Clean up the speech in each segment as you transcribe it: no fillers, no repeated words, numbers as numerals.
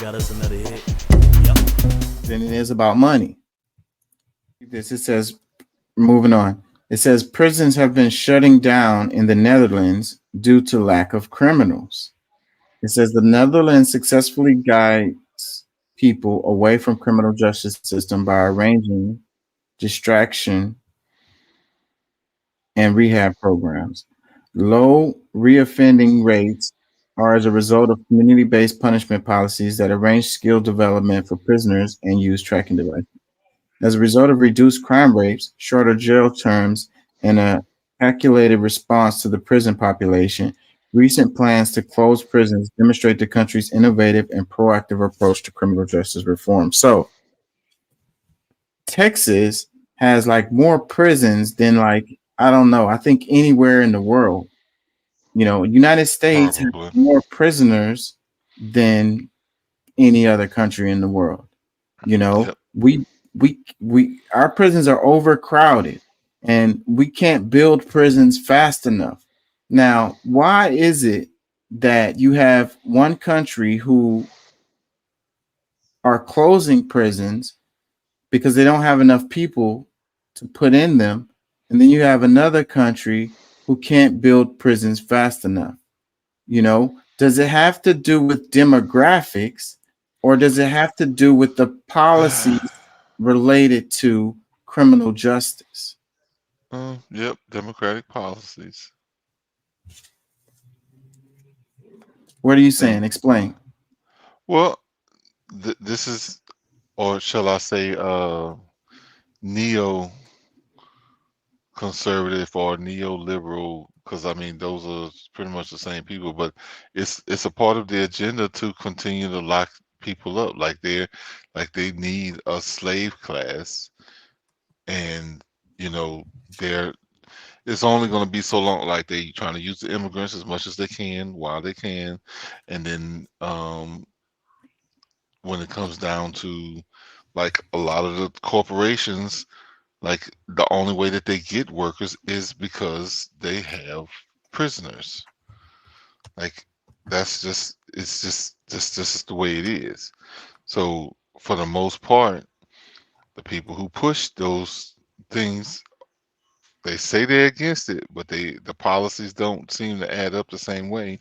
got us another hit. Yep. than it is about money. This it says, moving on. It says prisons have been shutting down in the Netherlands due to lack of criminals. It says the Netherlands successfully guides people away from criminal justice system by arranging distraction and rehab programs. Low reoffending rates are as a result of community based punishment policies that arrange skill development for prisoners and use tracking devices. As a result of reduced crime rates, shorter jail terms, and a calculated response to the prison population, recent plans to close prisons demonstrate the country's innovative and proactive approach to criminal justice reform. So, Texas has like more prisons than like I don't know. I think anywhere in the world. United States has Probably. more prisoners than any other country in the world. You know, Yep. we our prisons are overcrowded and we can't build prisons fast enough. Now, why is it that you have one country who are closing prisons because they don't have enough people to put in them. And then you have another country who can't build prisons fast enough. Does it have to do with demographics or does it have to do with the policies related to criminal justice? Yep. Democratic policies. What are you And saying? Explain. well, this is, or shall I say, neo conservative or neoliberal, because I mean those are pretty much the same people, but it's a part of the agenda to continue to lock people up, like they need a slave class, and you know they're it's only going to be so long, like they trying to use the immigrants as much as they can while they can, and then when it comes down to like a lot of the corporations, like the only way that they get workers is because they have prisoners. Like that's just it's just the way it is. So for the most part, the people who push those things, they say they're against it, but the policies don't seem to add up the same way,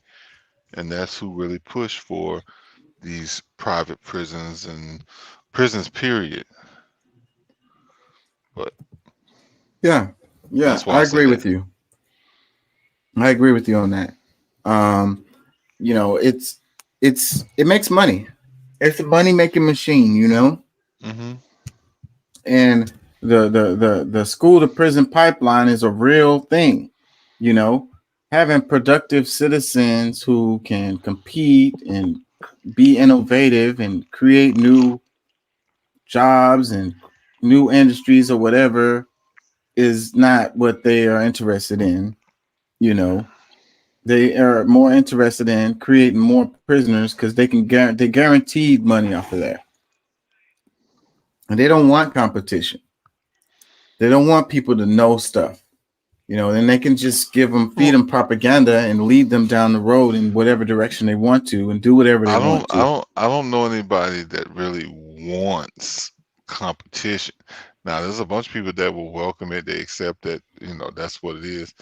and that's who really push for these private prisons and prisons period. But Yeah. Yeah, that's why I I say agree that. with you. I agree with you on that. Um, it makes money. It's a money making machine. Hmm. And the school to prison pipeline is a real thing. You know, having productive citizens who can compete and be innovative and create new jobs and new industries or whatever is not what they are interested in. You know, they are more interested in creating more prisoners because they guaranteed money off of that, and they don't want competition. They don't want people to know stuff. Then they can just feed Well, them propaganda and lead them down the road in whatever direction they want to and do whatever they I want don't, I to. don't, I don't know anybody that really wants competition. Now, there's a bunch of people that will welcome it. They accept that, that's what it is.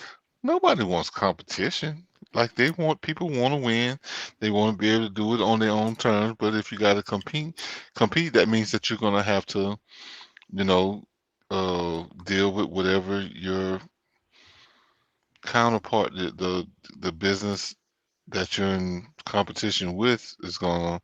Nobody wants competition. Like people want to win. They want to be able to do it on their own terms. But if you got to compete, that means that you're gonna have to, you know, deal with whatever your counterpart, the business that you're in competition with is gonna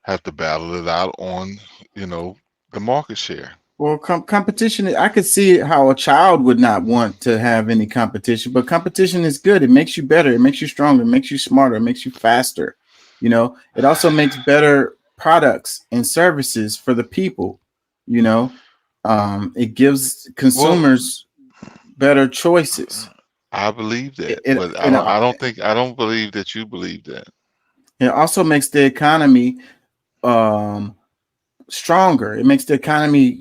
have to battle it out on, you know, the market share. Well, competition, I could see how a child would not want to have any competition, but competition is good. It makes you better, it makes you stronger, it makes you smarter, it makes you faster. It also makes better products and services for the people. You know, it gives Well, consumers better choices. I believe It, that, it, but I it, don't. uh, I don't believe that you believe that. it also makes the economy um, stronger. It makes the economy,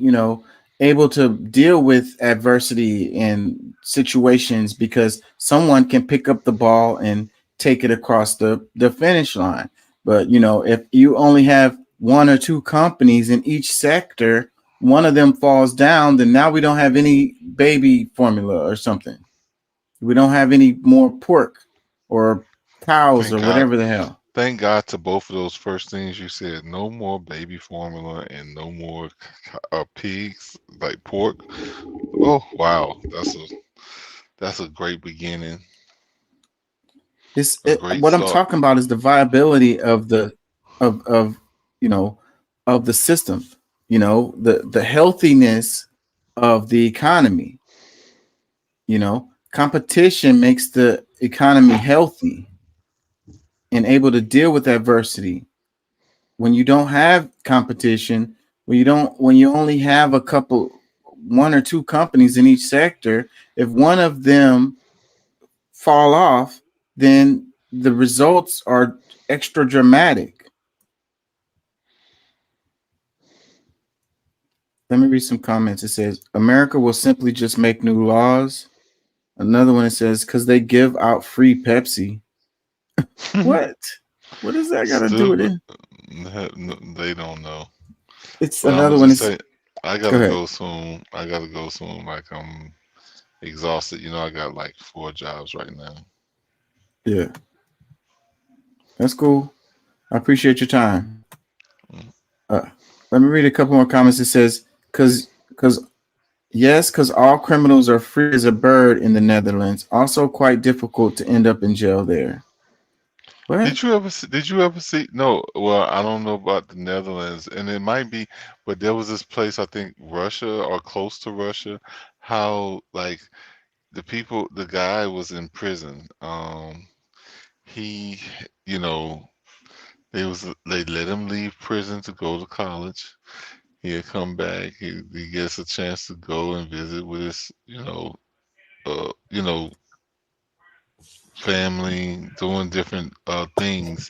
able to deal with adversity and situations because someone can pick up the ball and take it across the finish line. But if you only have one or two companies in each sector, one of them falls down, then now we don't have any baby formula or something. We don't have any more pork or cows Thank or God. whatever the hell. Thank God to both of those first things you said. No more baby formula and no more pigs like pork. Oh wow, that's a great beginning. A great What I'm start. talking about is the viability of the of you know of the system, the healthiness of the economy. Competition makes the economy healthy and able to deal with adversity. When you don't have competition, when you only have one or two companies in each sector, if one of them fall off, then the results are extra dramatic. Let me read some comments. It says, America will simply just make new laws. Another one, it says, because they give out free Pepsi. What? What does that got to do with it? They don't know. It's But another I'm one. just say I Go gotta ahead. go soon. I gotta go soon. Like I'm exhausted. I got like 4 jobs right now. Yeah. That's cool. I appreciate your time. Let me read a couple more comments. It says, because all criminals are free as a bird in the Netherlands. Also quite difficult to end up in jail there. What? Did you ever see? No, well, I don't know about the Netherlands, and it might be, but there was this place, I think Russia or close to Russia, how like the guy was in prison. He, you know, they let him leave prison to go to college. He'll come back. He gets a chance to go and visit with his, uh, you know, family, doing different things,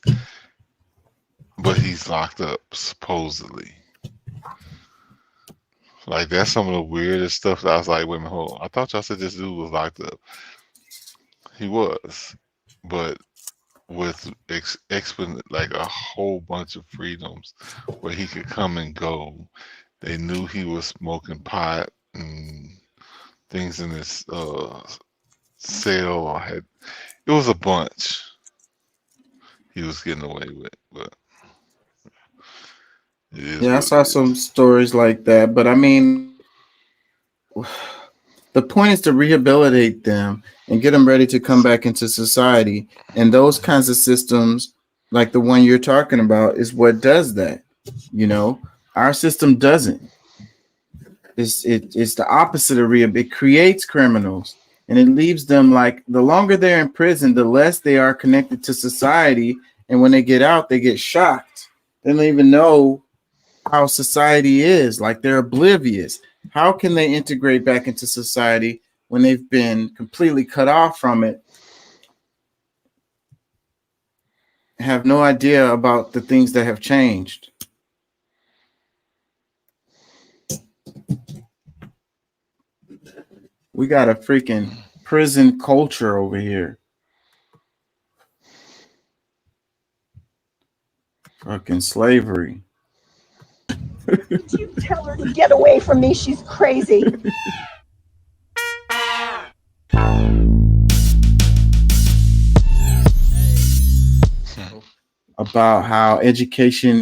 but he's locked up supposedly. Like that's some of the weirdest stuff that I was like, wait a minute, hold on. I thought y'all said this dude was locked up. He was, but with like a whole bunch of freedoms where he could come and go. They knew he was smoking pot and things in his cell. Or it was a bunch he was getting away with, but it is Yeah, I what saw it some is. stories like that, but I mean, the point is to rehabilitate them and get them ready to come back into society. And those kinds of systems, like the one you're talking about, is what does that. Our system doesn't. It's the opposite of rehab. It creates criminals and it leaves them like the longer they're in prison, the less they are connected to society. And when they get out, they get shocked. They don't even know how society is. Like they're oblivious. How can they integrate back into society when they've been completely cut off from it? Have no idea about the things that have changed. We got a freaking prison culture over here. Fucking slavery. You tell her to get away from me. She's crazy. About how education